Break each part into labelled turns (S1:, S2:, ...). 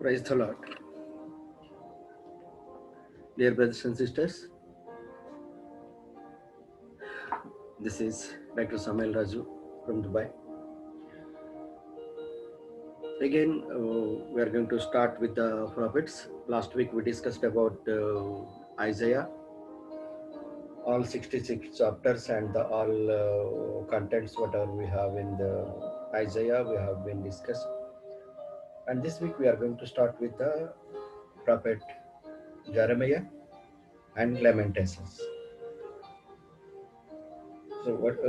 S1: Praise the Lord. Dear brothers and sisters, this is Dr. Samuel Raju from Dubai. Again, we are going to start with the prophets. Last week we discussed about Isaiah, all 66 chapters and all contents whatever we have in the Isaiah we have been discussed. And this week we are going to start with the prophet Jeremiah and Lamentations. So what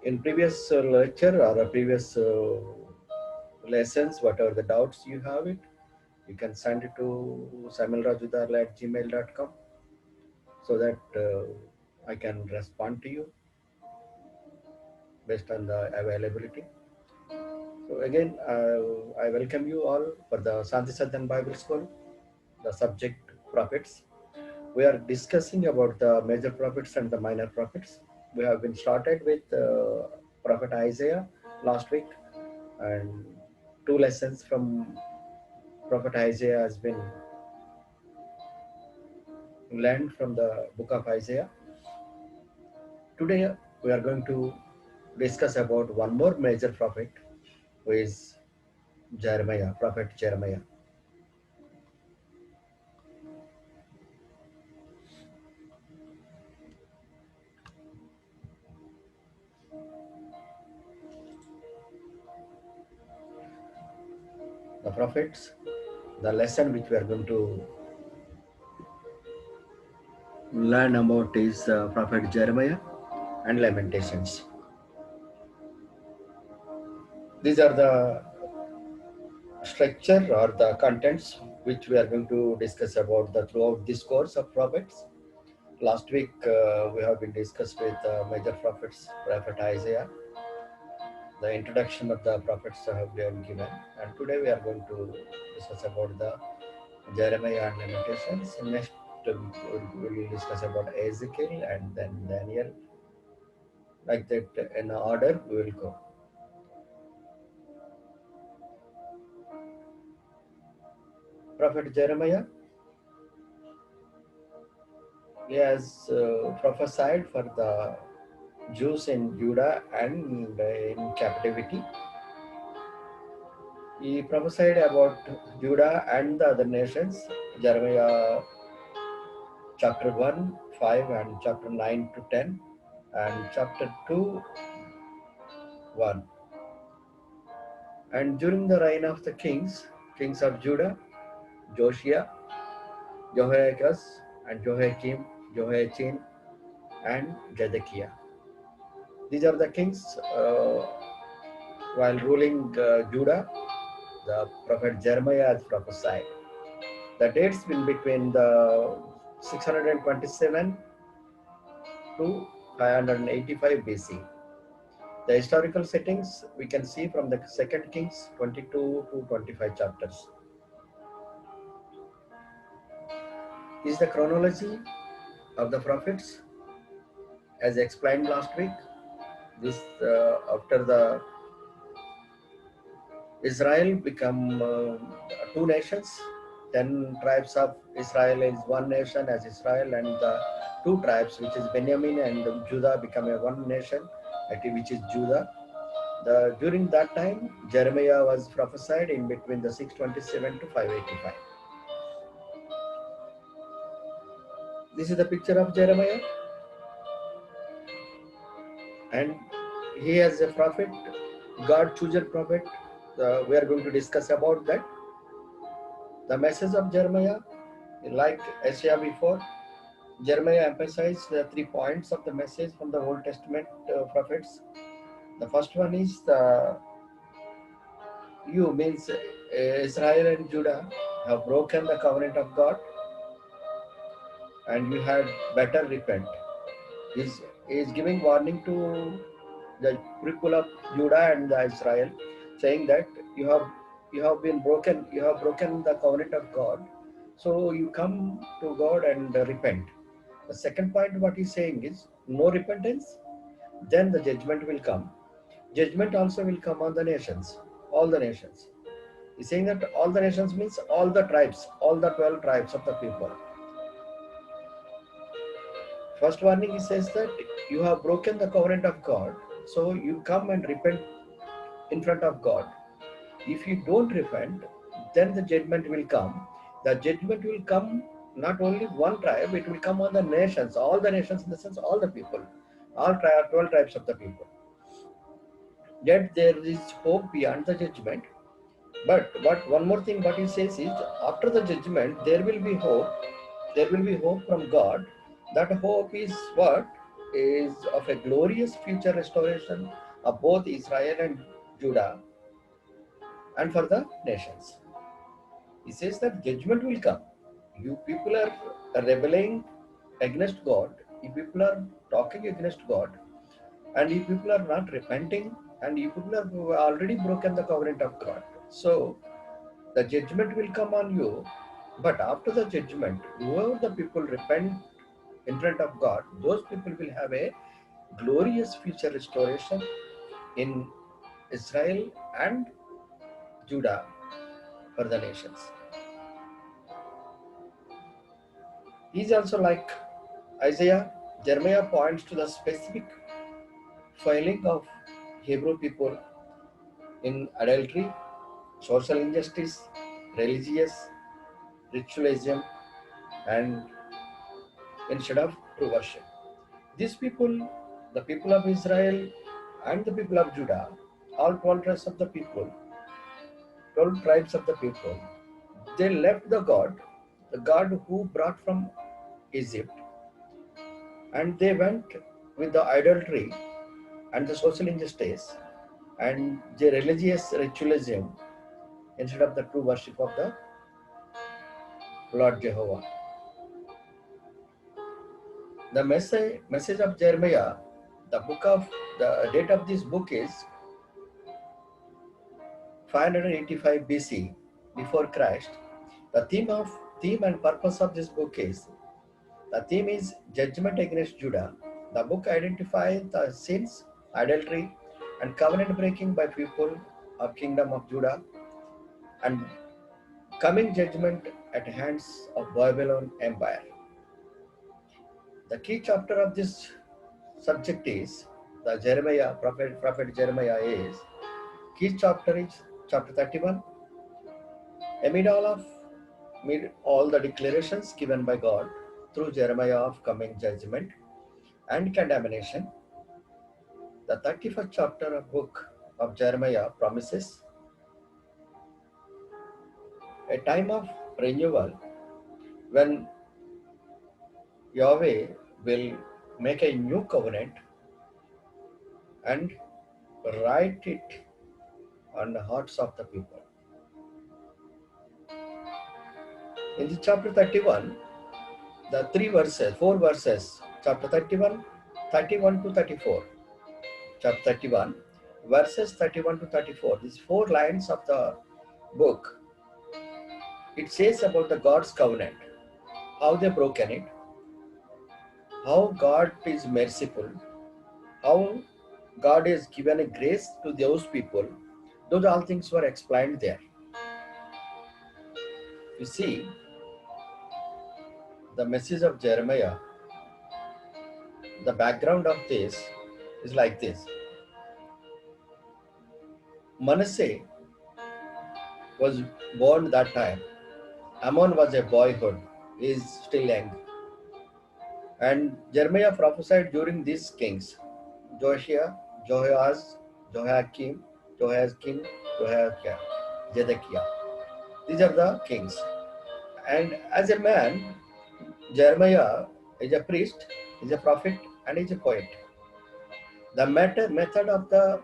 S1: in previous lecture or previous lessons, whatever the doubts you have it, you can send it to samuelrajudar@gmail.com so that I can respond to you based on the availability. So again, I welcome you all for the Santi Sadhan Bible School, the subject prophets. We are discussing about the major prophets and the minor prophets. We have been started with Prophet Isaiah last week, and 2 lessons from Prophet Isaiah has been learned from the book of Isaiah. Today we are going to discuss about one more major prophet, who is Jeremiah, Prophet Jeremiah. The prophets, the lesson which we are going to learn about is Prophet Jeremiah and Lamentations. These are the structure or the contents which we are going to discuss about the throughout this course of prophets. Last week we have been discussed with major prophets, Prophet Isaiah. The introduction of the prophets have been given, and today we are going to discuss about the Jeremiah and Lamentations. Next we will discuss about Ezekiel and then Daniel. Like that, in order we will go. Prophet Jeremiah, he has prophesied for the Jews in Judah and in captivity. He prophesied about Judah and the other nations. Jeremiah chapter 1, 5 and chapter 9 to 10 and chapter 2, 1. And during the reign of the kings of Judah, Josiah, Jehoiakim and Jehoiakim, Jehoiachin and Zedekiah. These are the kings while ruling Judah. The prophet Jeremiah has prophesied. The dates will be between the 627 to 585 BC. The historical settings we can see from the 2 Kings 22 to 25 chapters. Is the chronology of the prophets as explained last week. This after the Israel become 2 nations. 10 tribes of Israel is 1 nation as Israel, and the 2 tribes which is Benjamin and Judah become a 1 nation, which is Judah. During that time, Jeremiah was prophesied in between the 627 to 585. This is the picture of Jeremiah, and he as a prophet, God chosen prophet. We are going to discuss about that. The message of Jeremiah, like Isaiah before, Jeremiah emphasized the 3 points of the message from the Old Testament prophets. The first one is you means Israel and Judah have broken the covenant of God, and you had better repent. He is giving warning to the people of Judah and Israel, saying that you have broken the covenant of God, so you come to God and repent. The second point what he's saying is no repentance, then the judgment will come. Judgment also will come on the nations, all the nations. He's saying that all the nations means all the tribes, all the 12 tribes of the people. First warning, he says that you have broken the covenant of God, so you come and repent in front of God. If you don't repent, then the judgment will come. The judgment will come not only one tribe, it will come on the nations, all the nations in the sense, all the people, all 12 tribes of the people. Yet there is hope beyond the judgment. But one more thing, what he says is, after the judgment, there will be hope. There will be hope from God. That hope is what? Is of a glorious future restoration of both Israel and Judah and for the nations. He says that judgment will come. You people are rebelling against God. You people are talking against God. And you people are not repenting. And you people have already broken the covenant of God. So the judgment will come on you. But after the judgment, whoever the people repent in front of God, those people will have a glorious future restoration in Israel and Judah for the nations. He's also like Isaiah, Jeremiah points to the specific failing of Hebrew people in adultery, social injustice, religious ritualism, and instead of true worship. These people, the people of Israel and the people of Judah, all 12 tribes of the people, 12 tribes of the people, they left the God who brought from Egypt, and they went with the idolatry and the social injustice and the religious ritualism instead of the true worship of the Lord Jehovah. The message of Jeremiah, the date of this book is 585 BC, before Christ. The theme and purpose of this book is, the theme is judgment against Judah. The book identifies the sins, adultery, and covenant breaking by people of kingdom of Judah, and coming judgment at hands of Babylon Empire. The key chapter of this subject is the prophet Jeremiah is, key chapter is chapter 31. Amid all the declarations given by God through Jeremiah of coming judgment and condemnation, the 31st chapter of book of Jeremiah promises a time of renewal when Yahweh will make a new covenant and write it on the hearts of the people. In the chapter 31, the four verses, chapter 31, 31 to 34. Chapter 31, verses 31 to 34, these four lines of the book, it says about the God's covenant, how they broken it, how God is merciful, how God has given a grace to those people. Those all things were explained there. You see, the message of Jeremiah, the background of this is like this. Manasseh was born that time. Ammon was a boyhood, he is still young. And Jeremiah prophesied during these kings, Josiah, Jehoahaz, Jehoiakim, Jehoiakim, Jehoiakim, Zedekiah. These are the kings. And as a man, Jeremiah is a priest, is a prophet, and is a poet. The method of the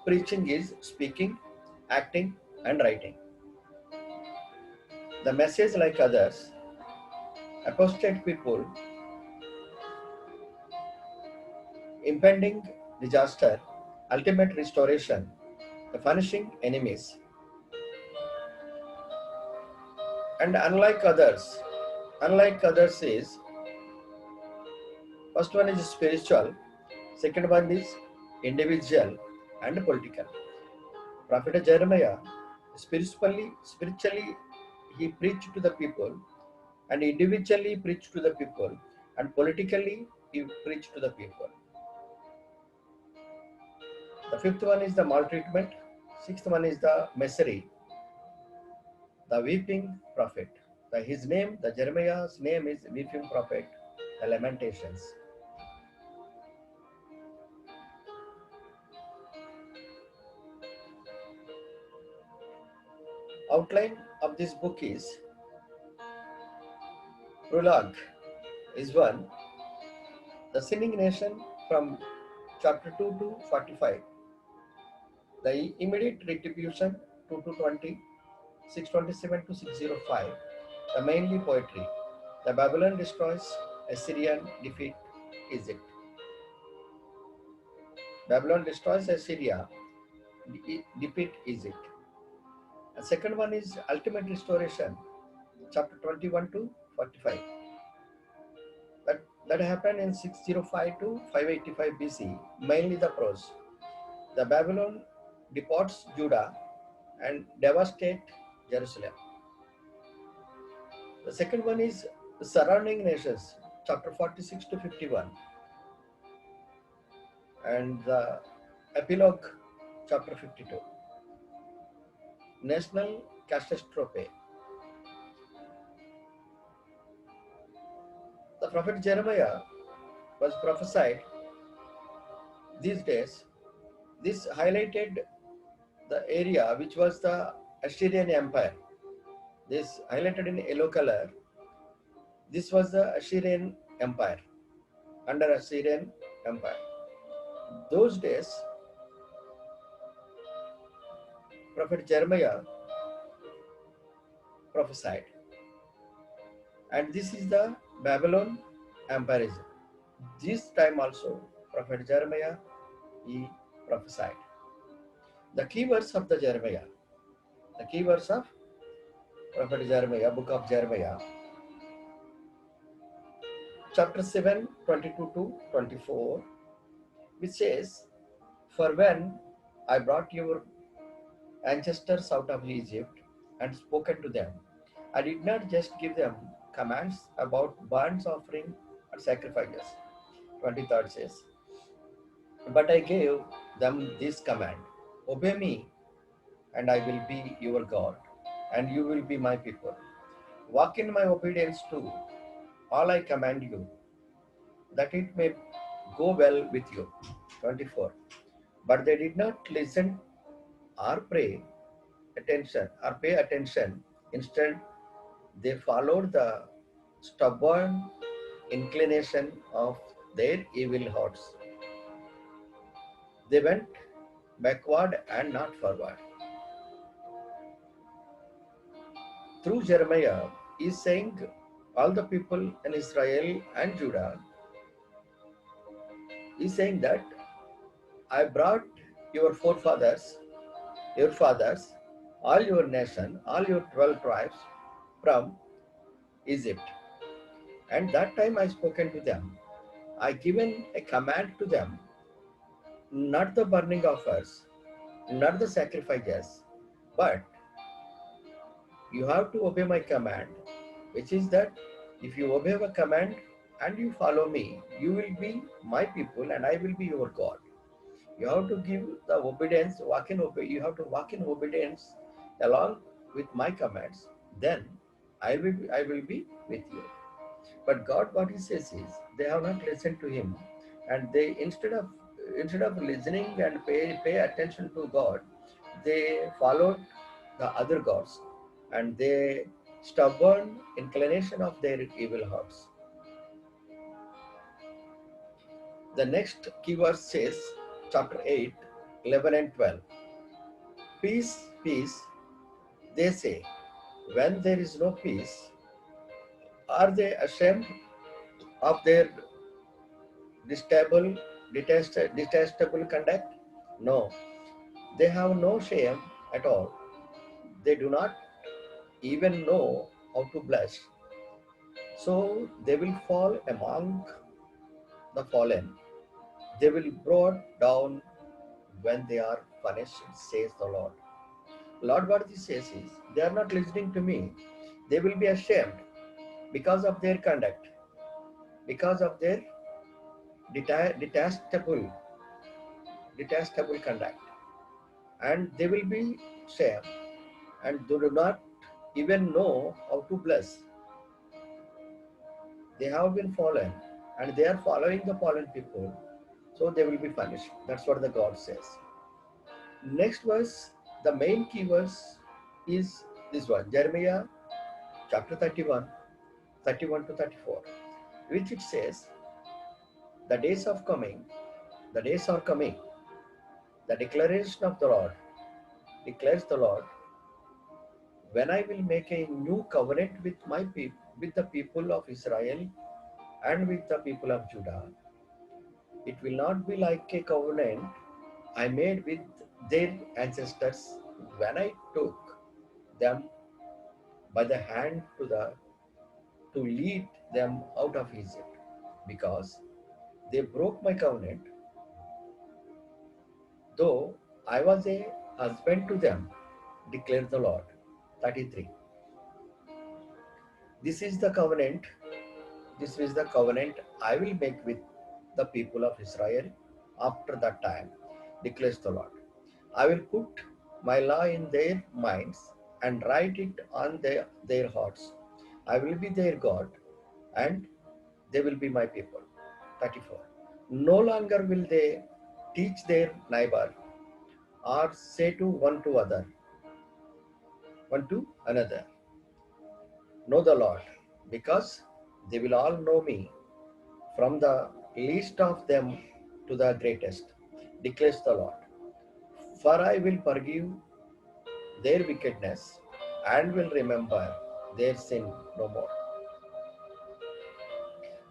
S1: preaching is speaking, acting, and writing. The message, like others, apostate people, impending disaster, ultimate restoration, the punishing enemies. And unlike others is, first one is spiritual, second one is individual and political. Prophet Jeremiah Spiritually, he preached to the people, and individually preached to the people, and politically he preached to the people. The fifth one is the maltreatment. Sixth one is the misery, the weeping prophet. His name, the Jeremiah's name is weeping prophet, the lamentations. Outline of this book is prologue is one, the sinning nation from chapter 2 to 45, the immediate retribution 2 to 20, 627 to 605, the mainly poetry, the Babylon destroys, Assyrian defeat Egypt. Babylon destroys Assyria, defeat Egypt. The second one is ultimate restoration, chapter 21 to 45. That happened in 605 to 585 BC, mainly the prose. The Babylon deports Judah and devastate Jerusalem. The second one is the surrounding nations, chapter 46 to 51. And the epilogue, chapter 52. National catastrophe. The prophet Jeremiah was prophesied these days. This highlighted the area which was the Assyrian Empire. This highlighted in yellow color. This was the Assyrian Empire, under Assyrian Empire. Those days, Prophet Jeremiah prophesied. And this is the Babylon Empire. This time also, Prophet Jeremiah, he prophesied. The key verse of the Jeremiah, the key verse of Prophet Jeremiah, book of Jeremiah, chapter 7, 22 to 24, which says, "For when I brought your ancestors out of Egypt and spoken to them, I did not just give them commands about burnt offering and sacrifices." 23rd says, "But I gave them this command: obey me, and I will be your God, and you will be my people. Walk in my obedience to all I command you, that it may go well with you." 24. But they did not listen or pay attention. Instead, they followed the stubborn inclination of their evil hearts. They went backward and not forward. Through Jeremiah, he is saying all the people in Israel and Judah, he is saying that I brought your forefathers, your fathers, all your nation, all your 12 tribes from Egypt. And that time I spoken to them. I given a command to them, not the burning offers, not the sacrifices, but you have to obey my command, which is that if you obey my command and you follow me, you will be my people and I will be your God. You have to give the obedience, you have to walk in obedience along with my commands. Then I will be with you. But God, what He says is, they have not listened to Him, and they instead of listening and pay attention to God, they followed the other gods, and they stubborn inclination of their evil hearts. The next keyword says, chapter 8, 11 and 12. Peace, peace, they say. When there is no peace, are they ashamed of their detestable conduct? No, they have no shame at all. They do not even know how to blush. So they will fall among the fallen. They will be brought down when they are punished, says the Lord. Lord, what this says is, they are not listening to me. They will be ashamed because of their conduct, because of their detestable, detestable conduct, and they will be ashamed, and they do not even know how to bless. They have been fallen, and they are following the fallen people, so they will be punished. That's what the God says. Next verse, the main key verse is this one, Jeremiah chapter 31, 31 to 34, which it says, the days of coming, the days are coming, the declaration of the Lord, declares the Lord, when I will make a new covenant with my people, with the people of Israel and with the people of Judah. It will not be like a covenant I made with their ancestors when I took them by the hand to lead them out of Egypt, because they broke my covenant, though I was a husband to them, declares the Lord. 33. This is the covenant, this is the covenant I will make with the people of Israel after that time, declares the Lord. I will put my law in their minds and write it on their hearts. I will be their God, and they will be my people. 34. No longer will they teach their neighbor or say to one to another, know the Lord, because they will all know me, from the least of them to the greatest, declares the Lord. For I will forgive their wickedness and will remember their sin no more.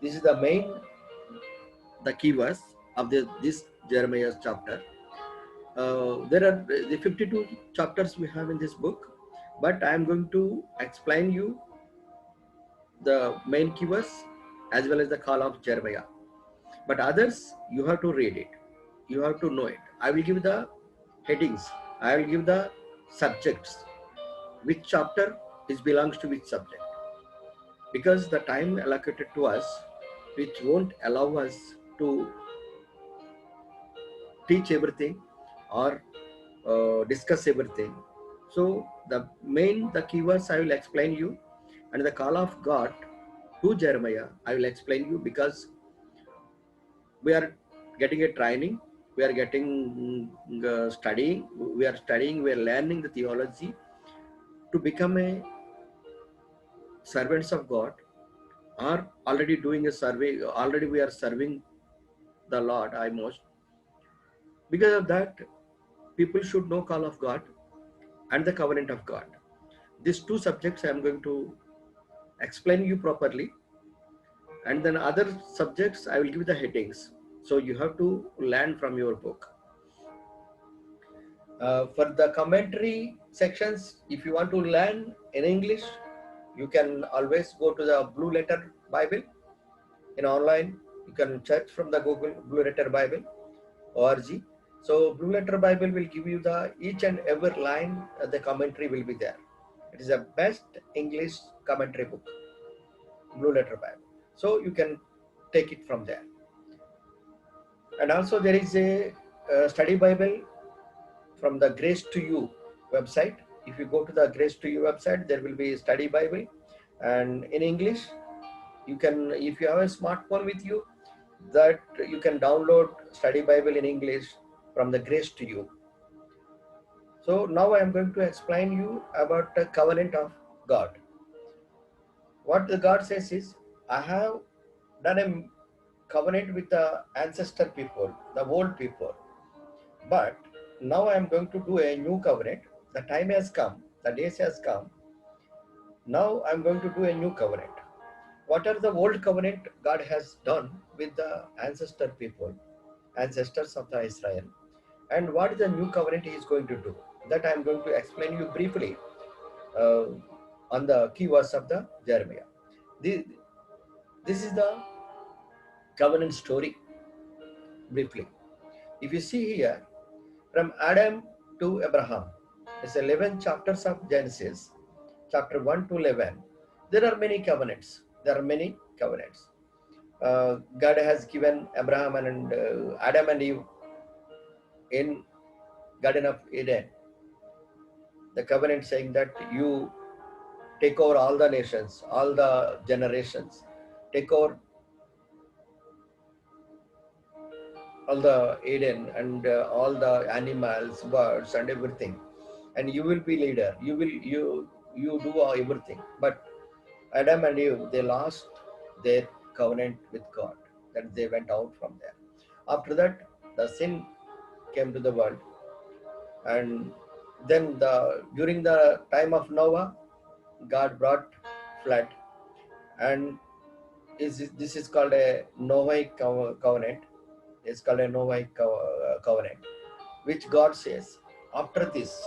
S1: This is the key verse of this Jeremiah's chapter. There are the 52 chapters we have in this book, but I am going to explain you the main key verse as well as the call of Jeremiah. But others, you have to read it. You have to know it. I will give the headings. I will give the subjects. Which chapter is belongs to which subject. Because the time allocated to us, which won't allow us to teach everything or discuss everything. So the keywords I will explain you, and the call of God to Jeremiah I will explain you, because we are getting a training, we are getting studying, we are studying, we are learning the theology to become a servants of God, or already doing a survey, already we are serving the Lord almost. Because of that, people should know call of God and the covenant of God. These two subjects I am going to explain you properly, and then other subjects I will give the headings. So you have to learn from your book. For the commentary sections, if you want to learn in English, you can always go to the Blue Letter Bible in online. You can search from the Google Blue Letter Bible org. So Blue Letter Bible will give you the each and every line, the commentary will be there. It is the best English commentary book, Blue Letter Bible. So you can take it from there. And also there is a study Bible from the Grace to You website. If you go to the Grace to You website, there will be a study Bible, and in English. You can, if you have a smartphone with you, that you can download study Bible in English from the Grace to You. So now I am going to explain you about the covenant of God. What the God says is, I have done a covenant with the ancestor people, the old people. But now I am going to do a new covenant. The time has come, the days has come. Now I am going to do a new covenant. What are the old covenant God has done with the ancestor people, ancestors of the Israel? And what is the new covenant he is going to do? That I am going to explain you briefly uh, on the key verse of the Jeremiah. This is the covenant story briefly. If you see here, from Adam to Abraham, It's 11 chapters of Genesis, chapter 1 to 11. There are many covenants. There are many covenants. God has given Abraham and Adam and Eve in Garden of Eden the covenant saying that you take over all the nations, all the generations, take over all the Eden and all the animals, birds, and everything, and you will be leader. You do everything. But Adam and Eve, they lost their covenant with God. That they went out from there. After that, the sin came to the world, and then during the time of Noah, God brought flood, and this is called a Noahic covenant. It's called a Noahic covenant, which God says after this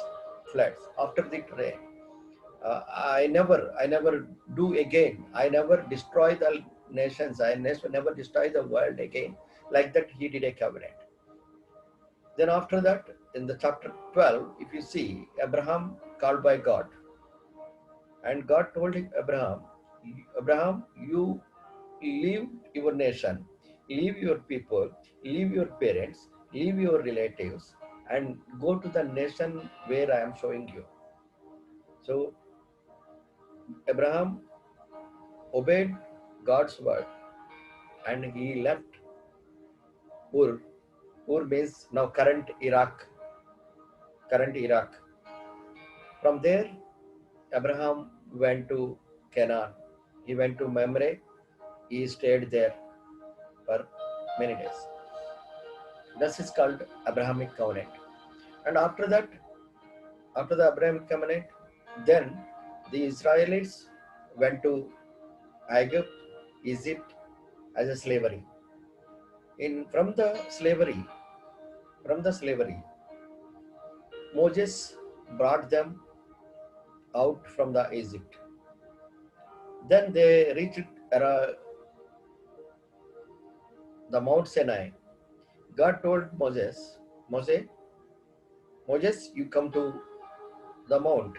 S1: floods, after the rain, I never do again. I never destroy the nations. I never destroy the world again. Like that, He did a covenant. Then after that, in the chapter 12, if you see, Abraham called by God, and God told him, Abraham, you leave your nation, leave your people, leave your parents, leave your relatives, and go to the nation where I am showing you. So Abraham obeyed God's word, and he left Ur. Ur means now current Iraq. Current Iraq. From there, Abraham went to Canaan. He went to Mamre. He stayed there for many days. This is called Abrahamic covenant. And after that, after the Abrahamic covenant, then the Israelites went to Egypt, Egypt as a slavery. From the slavery, Moses brought them out from the Egypt. Then they reached the Mount Sinai. God told Moses, Moses, you come to the mount.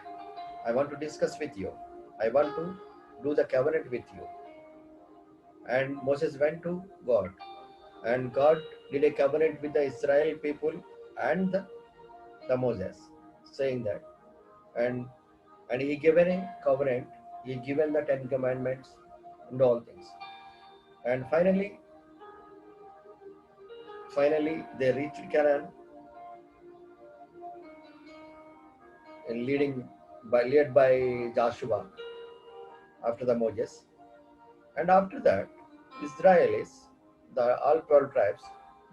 S1: I want to discuss with you. I want to do the covenant with you. And Moses went to God. And God did a covenant with the Israel people and the Moses, saying that. And he given a covenant. He given the 10 commandments and all things. And finally they reached Canaan, led by Joshua after the Moses. And after that, Israelis, the all 12 tribes,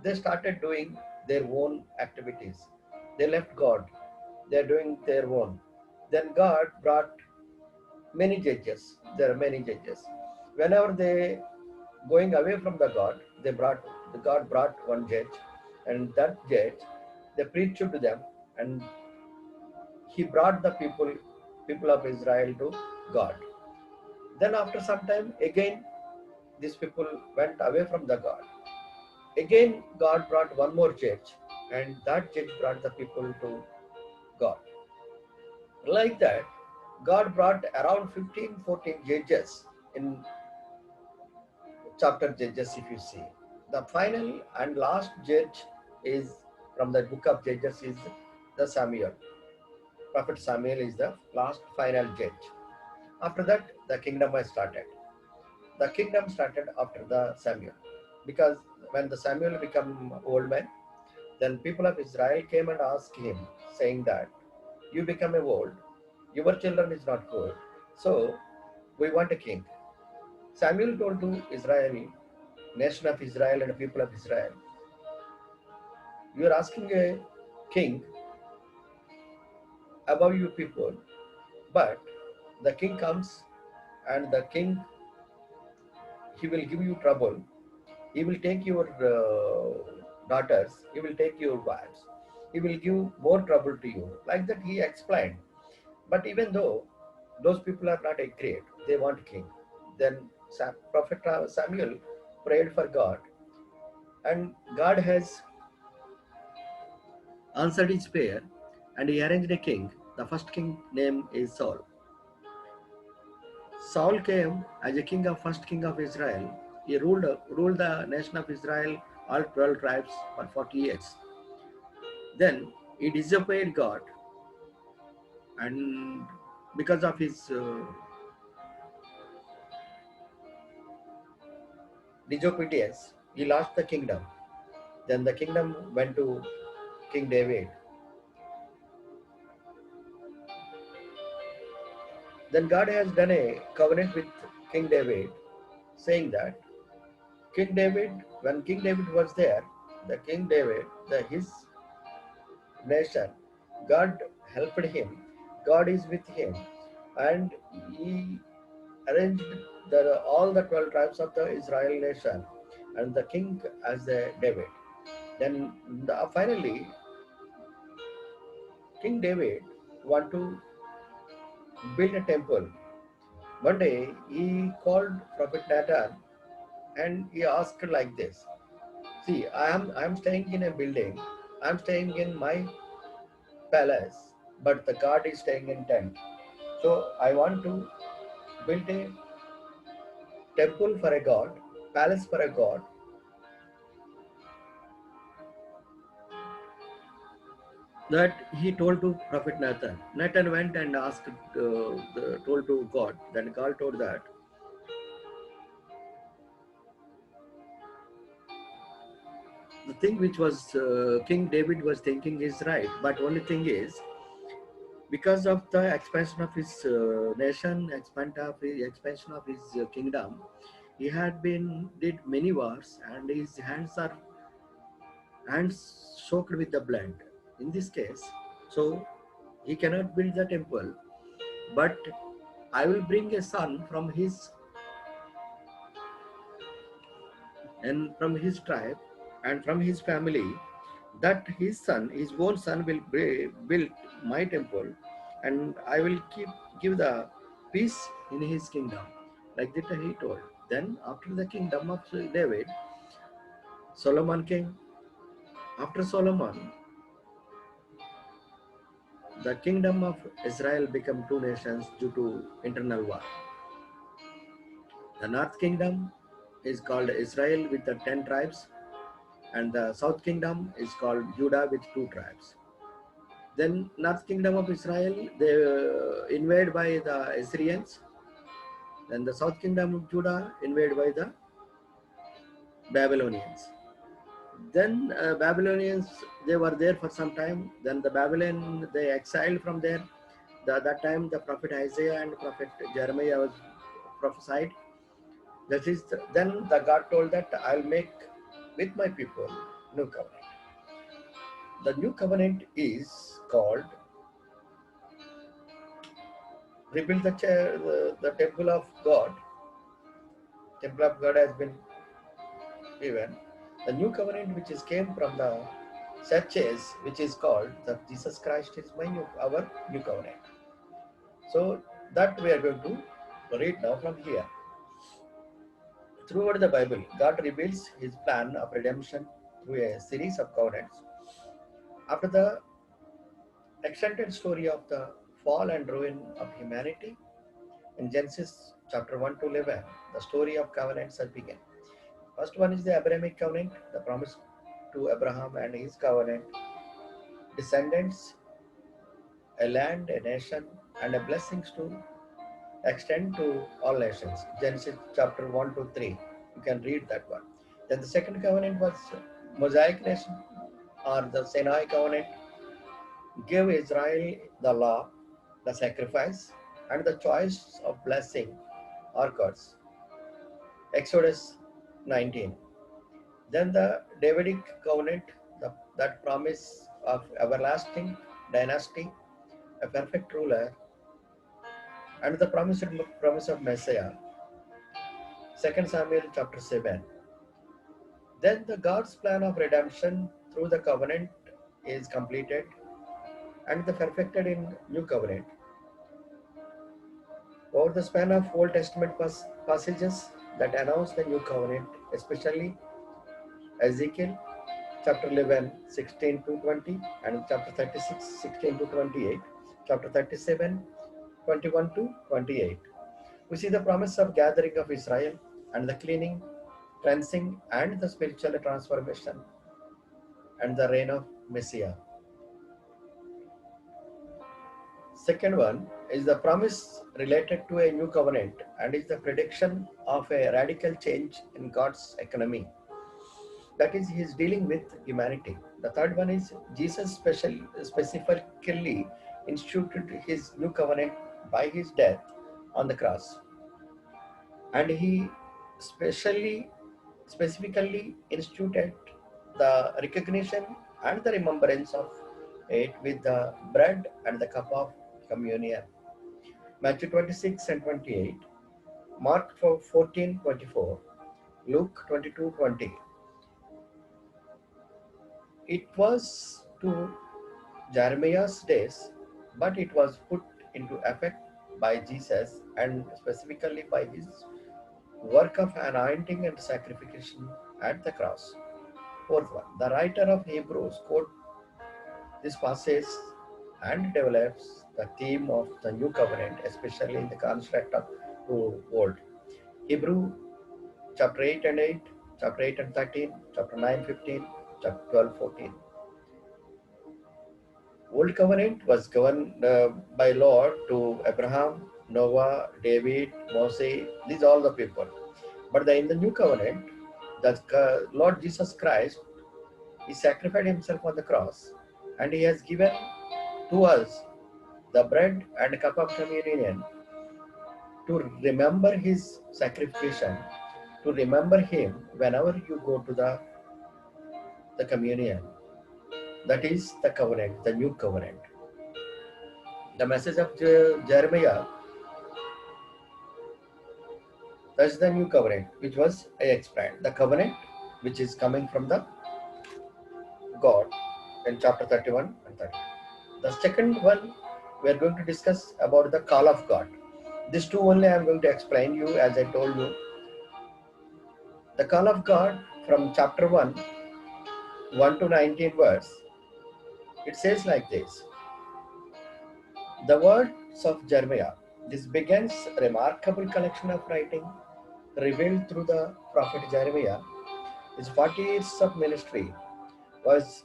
S1: they started doing their own activities. They left God. They're doing their own. Then God brought many judges. There are many judges. Whenever they going away from the God, God brought one judge, and that judge, they preached to them, and he brought the people of Israel to God. Then after some time, again, these people went away from the God. Again, God brought one more judge, and that judge brought the people to God. Like that, God brought around 15, 14 judges in chapter Judges, if you see. The final and last judge is from the book of Judges is the Samuel. Prophet Samuel is the last final judge. After that, the kingdom was started. The kingdom started after the Samuel. Because when the Samuel became old man, then people of Israel came and asked him, saying that, you become old, your children is not good, so we want a king. Samuel told to Israel, nation of Israel and people of Israel, you are asking a king above you people, but the king comes and the king, he will give you trouble. He will take your daughters, he will take your wives, he will give more trouble to you. Like that he explained. But even though those people are not agreed, they want king. Then Prophet Samuel prayed for God, and God has answered his prayer, and he arranged a king. The first king name is Saul. Saul came as a king of first king of Israel. He ruled the nation of Israel, all 12 tribes for 40 years. Then he disobeyed God, and because of his disobedience, he lost the kingdom. Then the kingdom went to King David. Then God has done a covenant with King David, saying that King David, when King David was there, the King David, his nation, God helped him. God is with him, and he arranged all the 12 tribes of the Israel nation, and the king as the David. Then finally, King David want to build a temple. One day he called Prophet Nathan and he asked like this. See, I am staying in a building. I am staying in my palace, but the God is staying in tent. So I want to build a temple for a God, palace for a God. That he told to Prophet Nathan. Nathan went and asked, told to God. Then God told that the thing which was King David was thinking is right, but only thing is because of the expansion of his nation, expansion of his kingdom, he had been did many wars, and his hands soaked with the blood. In this case, so he cannot build the temple, but I will bring a son from his tribe and from his family, that his own son will build my temple, and I will give the peace in his kingdom. Like that he told. Then after the kingdom of David, Solomon came. After Solomon, the kingdom of Israel became two nations due to internal war. The north kingdom is called Israel with the 10 tribes, and the south kingdom is called Judah with 2 tribes. Then north kingdom of Israel, they invaded by the Assyrians. Then the south kingdom of Judah invaded by the Babylonians. Then Babylonians, they were there for some time. Then the Babylon, they exiled from there. That time the prophet Isaiah and prophet Jeremiah was prophesied. Then the God told that I'll make with my people new covenant. The new covenant is called rebuild the temple of God. Temple of God has been given. The new covenant which is came from the churches, which is called the Jesus Christ is our new covenant. So that we are going to read now from here. Throughout the Bible, God reveals his plan of redemption through a series of covenants. After the extended story of the fall and ruin of humanity, in Genesis chapter 1 to 11, the story of covenants has begun. First one is the Abrahamic covenant, the promise to Abraham and his covenant descendants, a land, a nation, and a blessings to extend to all nations. Genesis chapter 1 to 3. You can read that one. Then the second covenant was Mosaic nation or the Sinai covenant, gave Israel the law, the sacrifice, and the choice of blessing or curse. Exodus 19. Then the Davidic covenant, that promise of everlasting dynasty, a perfect ruler, and the promise of Messiah. 2 Samuel chapter 7. Then the God's plan of redemption through the covenant is completed and the perfected in new covenant. Over the span of Old Testament passages that announce the new covenant, especially Ezekiel chapter 11, 16 to 20, and chapter 36, 16 to 28, chapter 37, 21 to 28. We see the promise of gathering of Israel and the cleaning, cleansing, and the spiritual transformation and the reign of Messiah. Second one is the promise related to a new covenant and is the prediction of a radical change in God's economy. That is, he is dealing with humanity. The third one is Jesus specifically instituted his new covenant by his death on the cross. And he specifically instituted the recognition and the remembrance of it with the bread and the cup of communion. Matthew 26 and 28, Mark 14:24, Luke 22:20. It was to Jeremiah's days, but it was put into effect by Jesus and specifically by his work of anointing and sacrification at the cross. Fourth one, the writer of Hebrews quote this passage and develops the theme of the new covenant, especially in the construct of new world. Hebrew chapter 8 and 8, chapter 8 and 13, chapter 9, 15, chapter 12, 14. Old covenant was given by Lord to Abraham, Noah, David, Moses, these all the people. But in the new covenant, the Lord Jesus Christ, he sacrificed himself on the cross and he has given to us the bread and cup of communion to remember his sacrification, to remember him whenever you go to the communion. That is the covenant, the new covenant. The message of Jeremiah, that's the new covenant, which was I explained. The covenant which is coming from the God in chapter 31 and 30. The second one, we are going to discuss about the call of God. These two only I am going to explain you as I told you. The call of God from chapter 1, 1 to 19 verse, it says like this. The words of Jeremiah. This begins a remarkable collection of writing revealed through the prophet Jeremiah. His 40 years of ministry was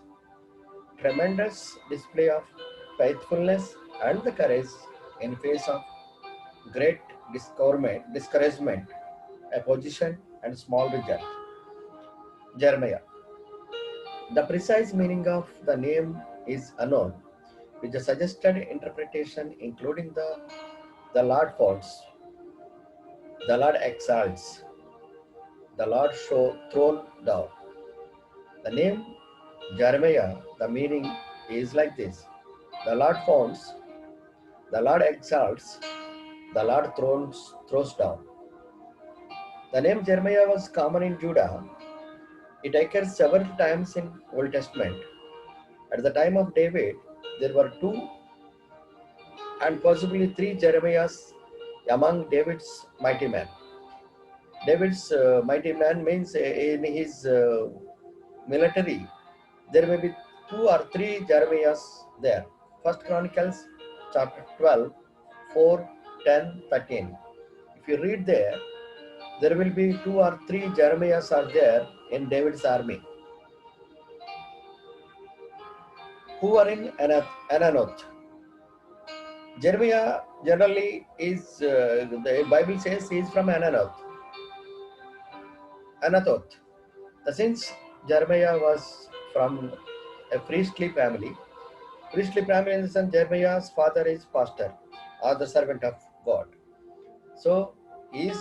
S1: tremendous display of faithfulness and the courage in face of great discouragement, opposition, and small result. Jeremiah. The precise meaning of the name is unknown, with the suggested interpretation including the Lord falls, the Lord exalts, the Lord thrown down. The name Jeremiah, the meaning is like this. The Lord falls, the Lord exalts, the Lord throws down. The name Jeremiah was common in Judah. It occurs several times in Old Testament. At the time of David, there were two and possibly three Jeremiahs among David's mighty men. David's mighty man means in his military, there may be two or three Jeremiahs there. First Chronicles chapter 12, 4, 10, 13. If you read there, there will be two or three Jeremiahs are there in David's army who are in Anathoth. Jeremiah generally is, the Bible says he is from Anathoth. Since Jeremiah was from a priestly family in the sense Jeremiah's father is pastor or the servant of God. So is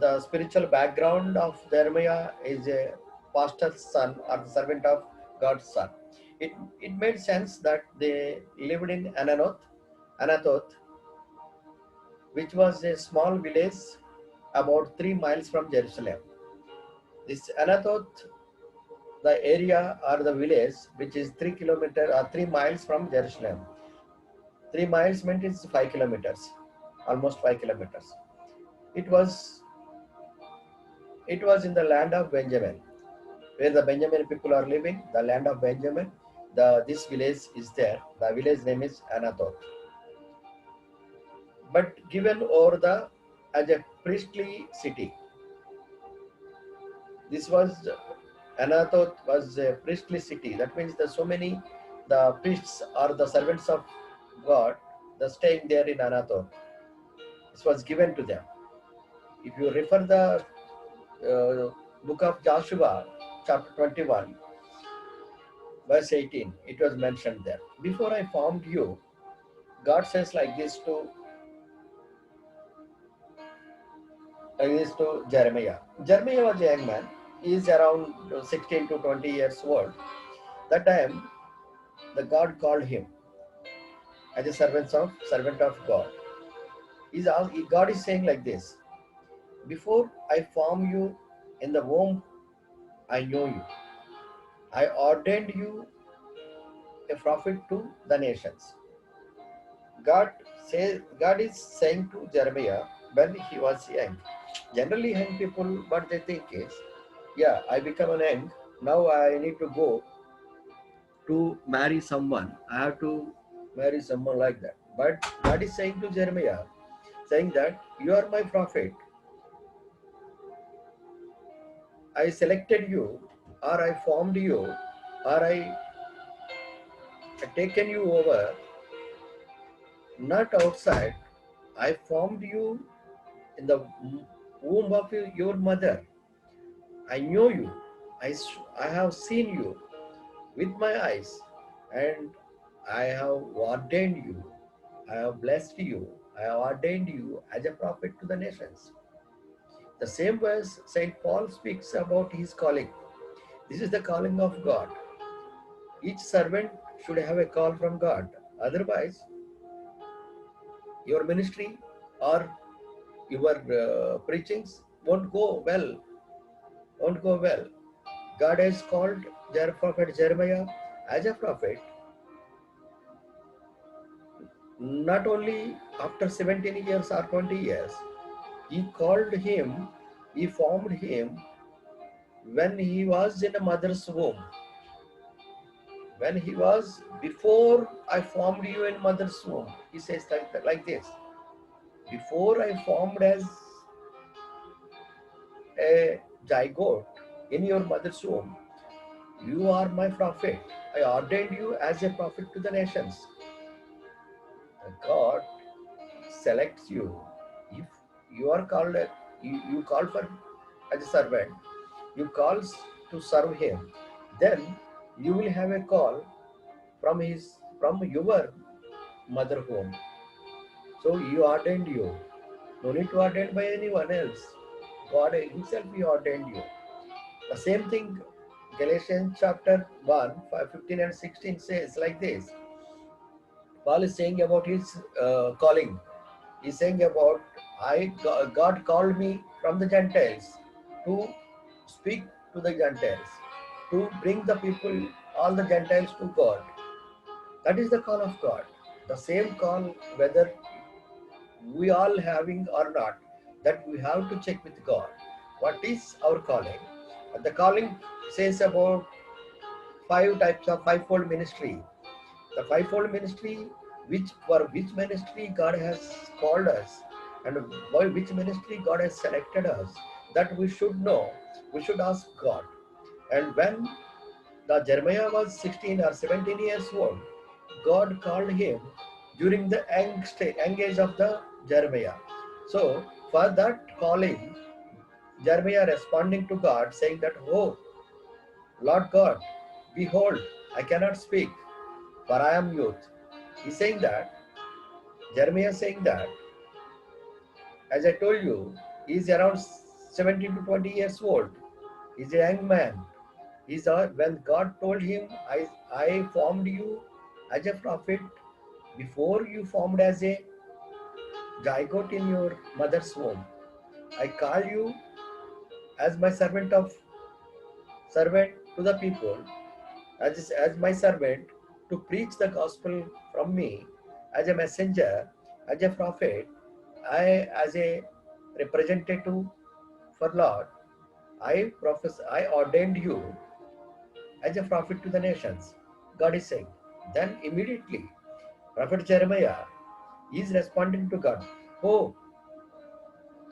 S1: the spiritual background of Jeremiah is a pastor's son or the servant of God's son. It made sense that they lived in Anathoth, which was a small village about 3 miles from Jerusalem. This Anathoth, the area or the village which is 3 kilometers or 3 miles from Jerusalem. 3 miles meant it's 5 kilometers, almost 5 kilometers. It was in the land of Benjamin, where the Benjamin people are living, the land of Benjamin. This village is there. The village name is Anathoth. but given over the as a priestly city. This was Anathoth was a priestly city. That means there's so many the priests are the servants of God. They're staying there in Anathoth. This was given to them. If you refer the book of Joshua, chapter 21, verse 18, it was mentioned there. Before I formed you, God says like this to Jeremiah. Jeremiah was a young man. He is around 16 to 20 years old. That time, the God called him as a servant of God. God is saying like this: before I formed you in the womb, I know you. I ordained you a prophet to the nations. God is saying to Jeremiah when he was young. Generally, young people, what they think is, yeah, I become an young. Now I need to go to marry someone. I have to marry someone like that. But God is saying to Jeremiah, saying that you are my prophet. I selected you, or I formed you, or I taken you over, not outside. I formed you in the womb of your mother. I know you. I have seen you with my eyes, and I have ordained you. I have blessed you. I have ordained you as a prophet to the nations. The same verse Saint Paul speaks about his calling. This is the calling of God. Each servant should have a call from God. Otherwise, your ministry or your preachings won't go well. Won't go well. God has called their prophet Jeremiah as a prophet, not only after 17 years or 20 years. He called him, he formed him when he was in a mother's womb. When he was, before I formed you in mother's womb, he says like this: before I formed as a zygote in your mother's womb, you are my prophet. I ordained you as a prophet to the nations. God selects you. If you are called, you call for as a servant, you calls to serve him, then you will have a call from your mother home. So he ordained you. No need to ordained by anyone else. God himself he ordained you. The same thing Galatians chapter 1, 5, 15 and 16 says like this. Paul is saying about his calling. He's saying about God called me from the Gentiles to speak to the Gentiles, to bring the people, all the Gentiles to God. That is the call of God. The same call, whether we all having or not, that we have to check with God. What is our calling? The calling says about five types of fivefold ministry. The fivefold ministry, which ministry God has called us, and by which ministry God has selected us, that we should know. We should ask God. And when the Jeremiah was 16 or 17 years old, God called him during the young age of the Jeremiah. So for that calling, Jeremiah responding to God, saying that, "Oh Lord God, behold, I cannot speak, for I am youth." He's saying that, Jeremiah saying that, as I told you, he's around 17 to 20 years old. He's a young man. When God told him, I formed you as a prophet before you formed as a zygote in your mother's womb. I call you as my servant to the people, as my servant to preach the gospel from me, as a messenger, as a prophet, as a representative for Lord, I ordained you as a prophet to the nations. God is saying. Then immediately, Prophet Jeremiah He is responding to God. Oh,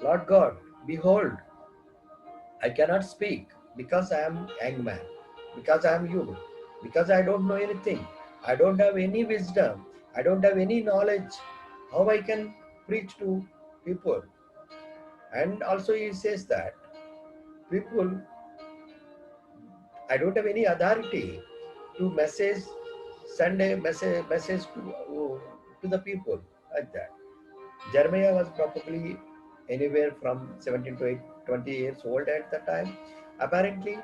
S1: Lord God, behold, I cannot speak because I am young man, because I am youth, because I don't know anything. I don't have any wisdom. I don't have any knowledge. How I can preach to people? And also he says that people, I don't have any authority to send a message to the people like that. Jeremiah was probably anywhere from 17 to 20 years old at the time. Apparently,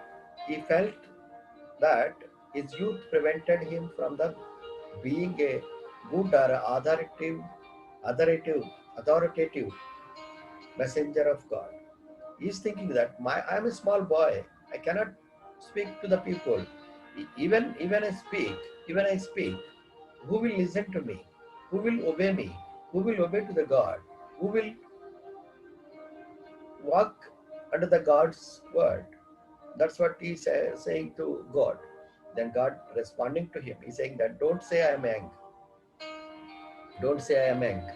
S1: he felt that his youth prevented him from the being a good or authoritative, authoritative messenger of God. He is thinking that I am a small boy. I cannot speak to the people. Even I speak, who will listen to me? Who will obey me? Who will obey to the God? Who will walk under the God's word? That's what he's saying to God. Then God responding to him, he's saying that don't say I am young. Don't say I am young.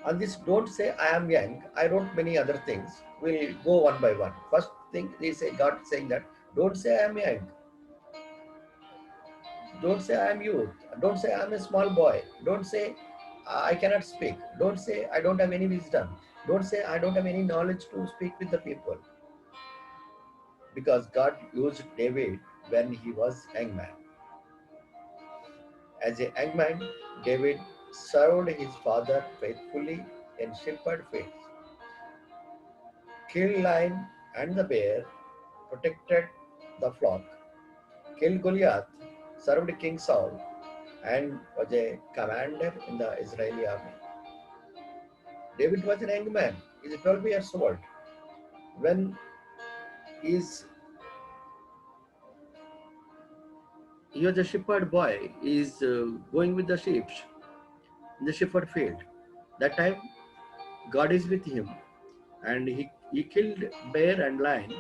S1: On this, don't say I am young. I wrote many other things. We'll go one by one. First thing they say, God saying that don't say I am young. Don't say I am youth. Don't say I am a small boy. Don't say I cannot speak. Don't say I don't have any wisdom. Don't say I don't have any knowledge to speak with the people. Because God used David when he was young man. As a young man, David served his father faithfully in shepherd fields, killed lion and the bear, protected the flock, killed Goliath, served King Saul, and was a commander in the Israeli army. David was a young man. He is 12 years old. When he was a shepherd boy, he is going with the sheep in the shepherd field. That time, God is with him, and he killed bear and lion,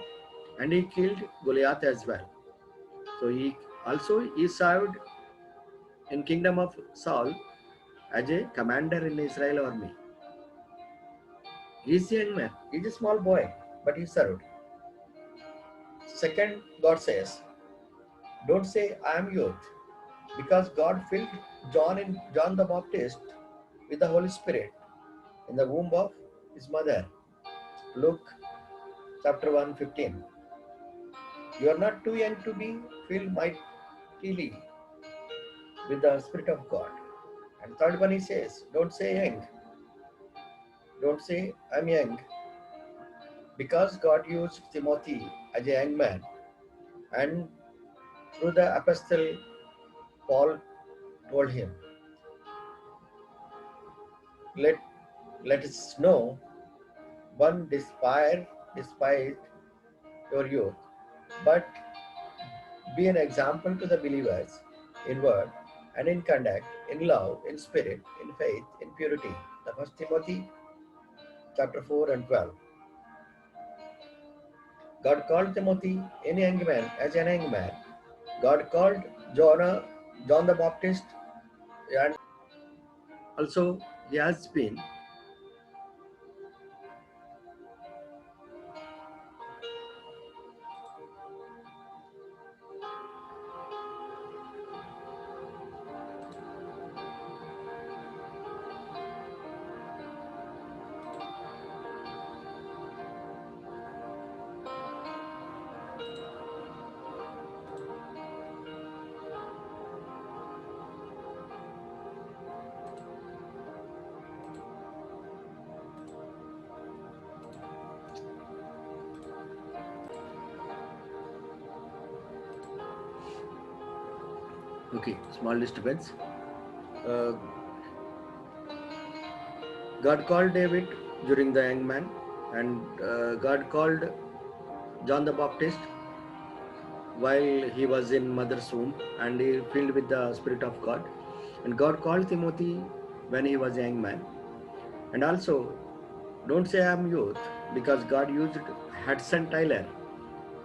S1: and he killed Goliath as well. So he served in kingdom of Saul as a commander in the Israel army. He is a young man. He is a small boy, but he served. Second, God says, don't say I am youth, because God filled John the Baptist with the Holy Spirit in the womb of his mother. Luke chapter 1:15. You are not too young to be filled mightily with the Spirit of God. And third one he says, don't say young. Don't say I'm young. Because God used Timothy as a young man, and through the apostle Paul told him, let let us know one despite your youth, but be an example to the believers in word and in conduct, in love, in spirit, in faith, in purity. The First Timothy chapter 4 and 12. God called Timothy a young man as a young man. God called John the Baptist, and also he has been. Okay, small disturbance. Uh, God called David during the young man, and God called John the Baptist while he was in mother's womb, and he filled with the Spirit of God. And God called Timothy when he was a young man. And also, don't say I am youth, because God used Hudson Taylor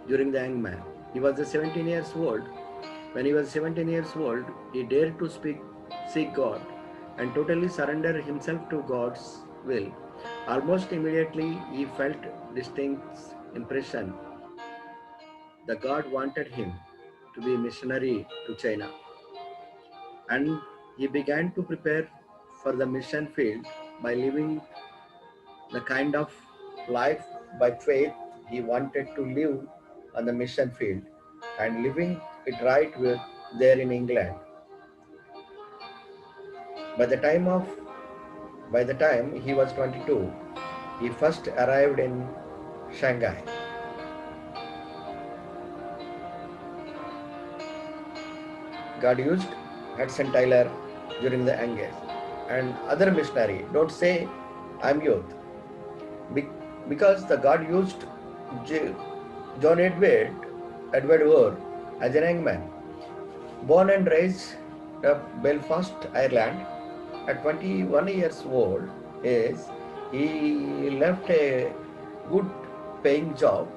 S1: during the young man. He was 17 years old. When he was 17 years old, he dared to seek God, and totally surrender himself to God's will, almost immediately he felt distinct impression that God wanted him to be a missionary to China. And he began to prepare for the mission field by living the kind of life by faith he wanted to live on the mission field and living it right with there in England. By the time of by the time he was 22, he first arrived in Shanghai. God used Hudson Taylor during the engage and other missionary. Don't say I'm youth. Because the God used John Edward Orr as an young man. Born and raised in Belfast, Ireland, at 21 years old, he left a good paying job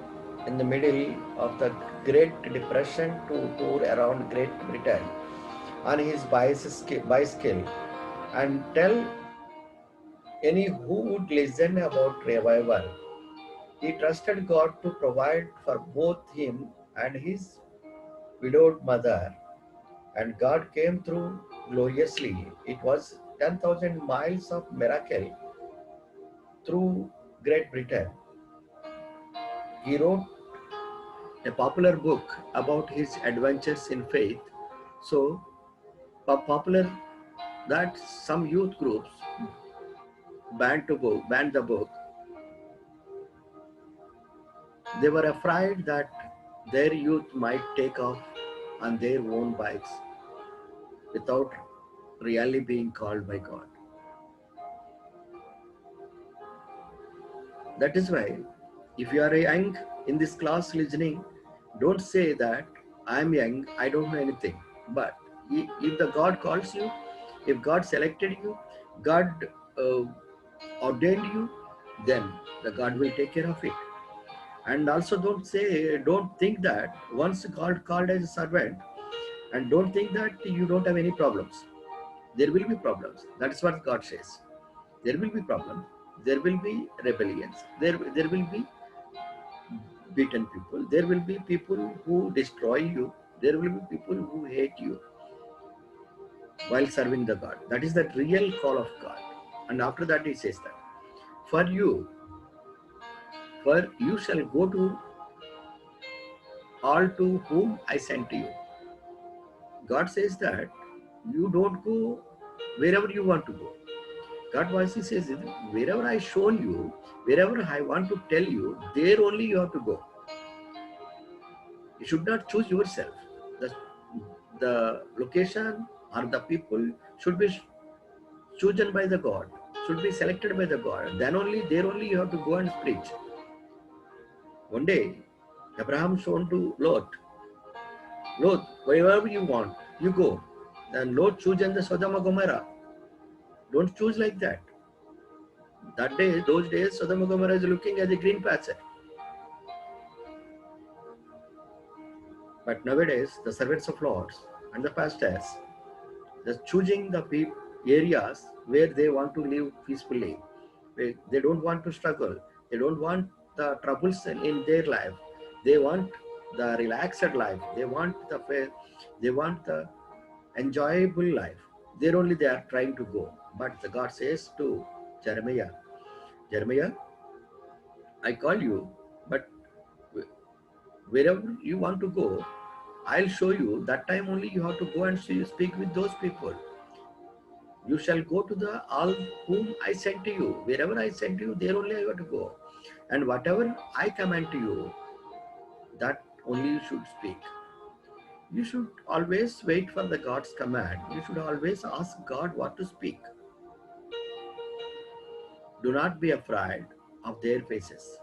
S1: in the middle of the Great Depression to tour around Great Britain on his bicycle and tell any who would listen about revival. He trusted God to provide for both him and his widowed mother, and God came through gloriously. It was 10,000 miles of miracle through Great Britain. He wrote a popular book about his adventures in faith, so popular that some youth groups banned the book. They were afraid that their youth might take off on their own bikes without really being called by God. That is why, if you are young in this class listening, don't say that I am young, I don't know anything. But if the God calls you, if God selected you, God ordained you, then the God will take care of it. And also don't think that once God called as a servant, and don't think that you don't have any problems. There will be problems. That's what God says. There will be problems. There will be rebellions. There will be beaten people. There will be people who destroy you. There will be people who hate you while serving the God. That is the real call of God. And after that he says that, for you shall go to all to whom I sent you. God says that you don't go wherever you want to go. God wisely says, wherever I shown you, wherever I want to tell you, there only you have to go. You should not choose yourself. The location or the people should be chosen by the God, should be selected by the God. Then only, there only you have to go and preach. One day, Abraham shown to Lot, wherever you want, you go. Then Lot chosen the Sodom and Gomorrah. Don't choose like that. That day, those days, Sodom and Gomorrah is looking as a green pasture. But nowadays, the servants of Lords and the pastors, they're choosing the areas where they want to live peacefully. They don't want to struggle. They don't want the troubles in their life. They want the relaxed life. They want the faith. They want the enjoyable life. There only they are trying to go. But the God says to Jeremiah, I call you, but wherever you want to go, I'll show you. That time only you have to go and speak with those people. You shall go to the all whom I sent to you. Wherever I sent you, there only you have to go. And whatever I command to you, that only you should speak. You should always wait for the God's command. You should always ask God what to speak. Do not be afraid of their faces,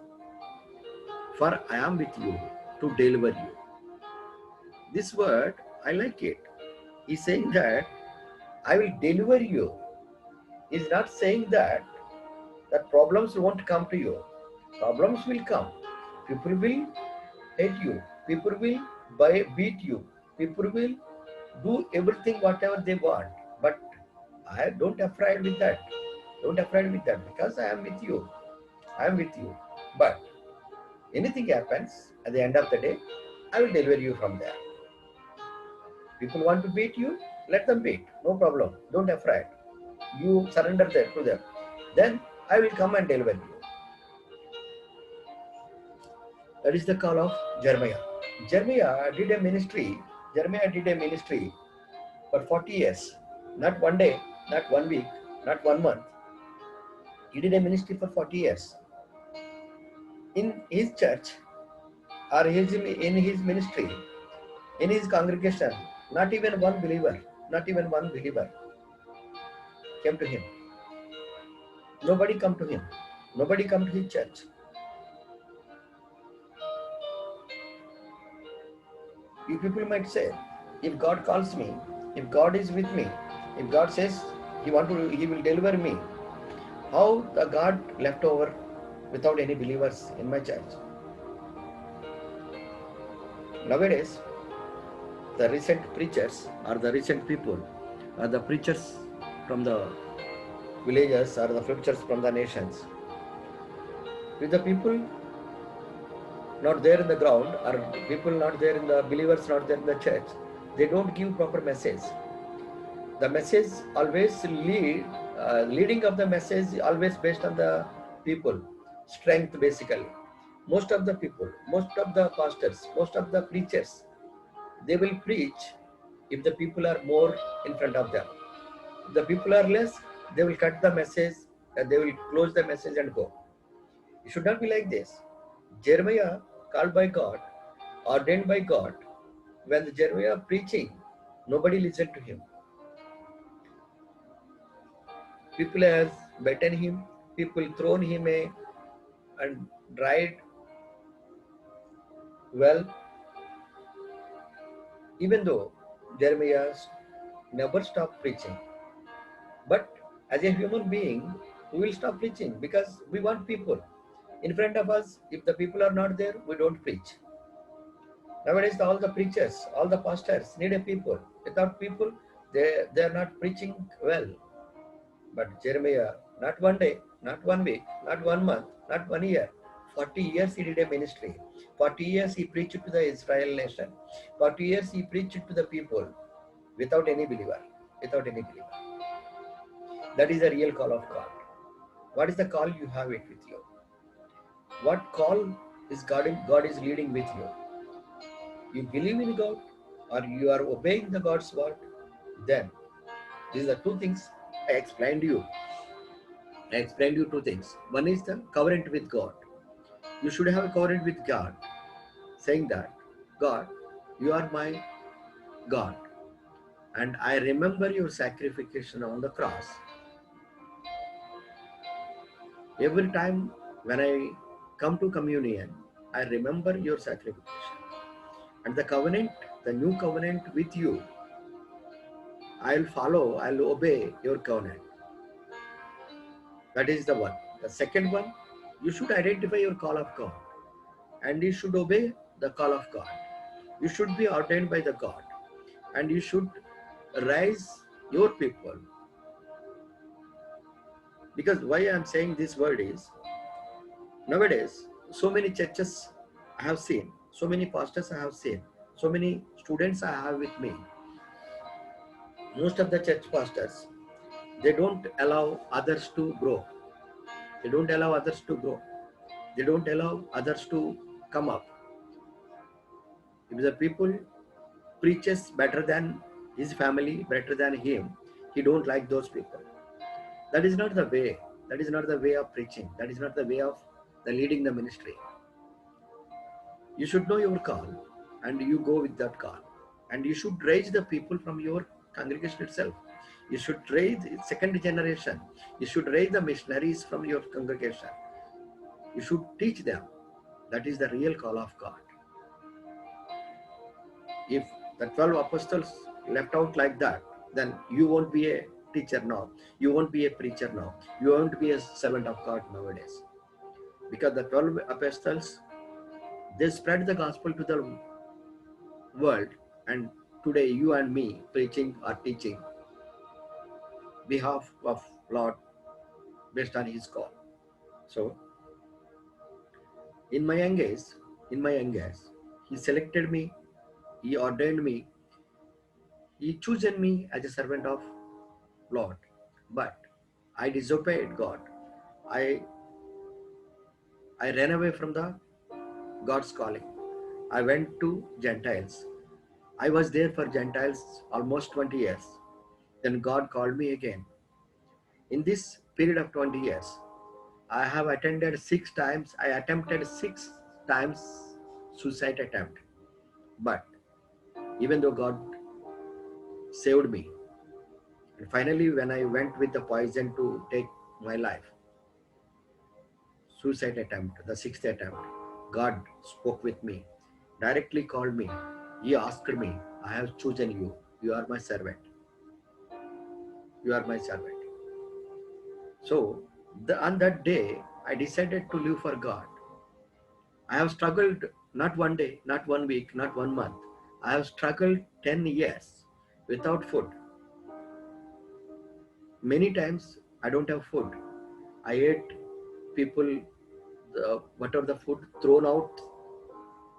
S1: for I am with you to deliver you. This word, I like it. He's saying that I will deliver you. He's not saying that problems won't come to you. Problems will come. People will hate you. People will beat you. People will do everything whatever they want. But I don't afraid with that. Don't afraid with that because I am with you. I am with you. But anything happens at the end of the day, I will deliver you from there. People want to beat you, let them beat. No problem. Don't afraid. You surrender that to them. Then I will come and deliver you. That is the call of Jeremiah. Jeremiah did a ministry. Jeremiah did a ministry for 40 years. Not one day, not 1 week, not 1 month. He did a ministry for 40 years. In his church or in his ministry, in his congregation, not even one believer came to him. Nobody come to him. Nobody come to his church. You people might say, if God calls me, if God is with me, if God says he will deliver me, how the God left over without any believers in my church? Nowadays, the recent preachers or the recent people are the preachers from the villages or the preachers from the nations. With the people not there in the ground or people not there in the believers not there in the church, they don't give proper message. The message always leading of the message always based on the people, strength basically. Most of the people, most of the pastors, most of the preachers, they will preach if the people are more in front of them. If the people are less, they will cut the message and they will close the message and go. It should not be like this. Jeremiah, called by God, ordained by God, when the Jeremiah preaching, nobody listened to him. People has beaten him, people thrown him and dried well, even though Jeremiah never stopped preaching. But as a human being, we will stop preaching because we want people in front of us. If the people are not there, we don't preach. Nowadays, all the preachers, all the pastors need a people. Without people, they are not preaching well. But Jeremiah, not one day, not 1 week, not 1 month, not 1 year, 40 years he did a ministry. 40 years he preached to the Israel nation. 40 years he preached to the people without any believer. Without any believer. That is the real call of God. What is the call you have it with you? What call is God is leading with you? You believe in God or you are obeying the God's word? Then these are two things I explained to you. I explained you two things. One is the covenant with God. You should have a covenant with God, saying that, God, you are my God, and I remember your sacrifice on the cross. Every time when I come to communion, I remember your sacrifice. And the covenant, the new covenant with you, I'll follow, I'll obey your covenant. That is the one. The second one, you should identify your call of God and you should obey the call of God. You should be ordained by the God and you should raise your people. Because why I am saying this word is, nowadays, so many churches I have seen, so many pastors I have seen, so many students I have with me. Most of the church pastors, they don't allow others to grow. They don't allow others to grow. They don't allow others to come up. If the people preaches better than his family, better than him, he don't like those people. That is not the way. That is not the way of preaching. That is not the way of the leading the ministry. You should know your call and you go with that call. And you should raise the people from your congregation itself. You should raise second generation. You should raise the missionaries from your congregation. You should teach them. That is the real call of God. If the 12 apostles left out like that, then you won't be a teacher now. You won't be a preacher now. You won't be a servant of God nowadays. Because the 12 apostles, they spread the gospel to the world, and today you and me preaching or teaching, behalf of Lord based on His call. So, in my young age, in my young age, He selected me, He ordained me, He chosen me as a servant of Lord. But I disobeyed God. I I ran away from the God's calling. I went to Gentiles. I was there for Gentiles almost 20 years. Then God called me again. In this period of 20 years, I have attended 6 times. I attempted 6 times suicide attempt. But even though God saved me, and finally when I went with the poison to take my life, suicide attempt, the 6th attempt, God spoke with me, directly called me. He asked me, I have chosen you. You are my servant. You are my servant. So on that day, I decided to live for God. I have struggled not one day, not 1 week, not 1 month. I have struggled 10 years without food. Many times I don't have food. I ate people, whatever the food thrown out,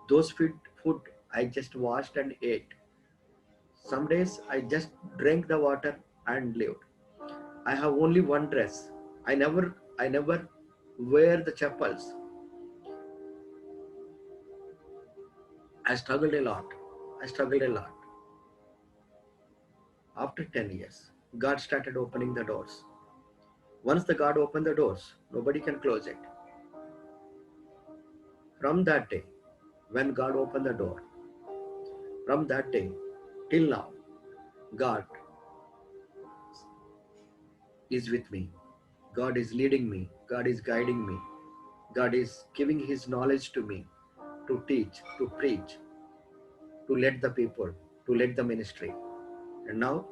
S1: those food I just washed and ate. Some days I just drank the water and lived. I have only one dress. I never wear the chappals. I struggled a lot. I struggled a lot. After 10 years, God started opening the doors. Once the God opened the doors, nobody can close it. From that day, when God opened the door, from that day till now, God is with me. God is leading me. God is guiding me. God is giving His knowledge to me to teach, to preach, to lead the people, to lead the ministry. And now,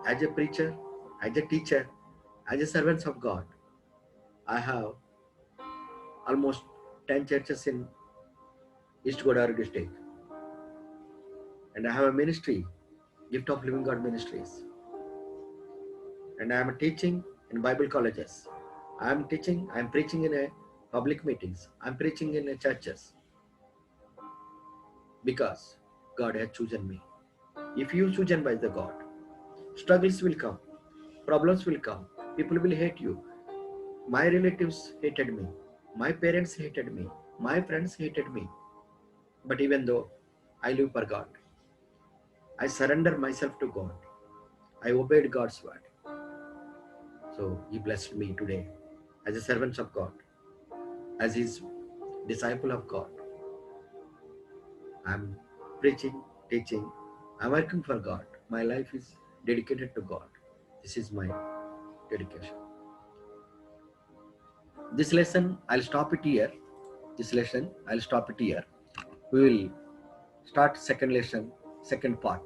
S1: as a preacher, as a teacher, as a servant of God, I have almost 10 churches in East Godavari district. And I have a ministry, Gift of Living God Ministries. And I am teaching in Bible colleges. I am preaching in a public meetings. I am preaching in a churches because God has chosen me. If you chosen by the God, struggles will come, problems will come, people will hate you. My relatives hated me, my parents hated me, my friends hated me. But even though I live for God, I surrender myself to God. I obeyed God's word. So He blessed me today as a servant of God, as His disciple of God. I'm preaching, teaching, I'm working for God. My life is dedicated to God. This is my dedication. This lesson, I'll stop it here. This lesson, I'll stop it here. We will start second lesson, second part.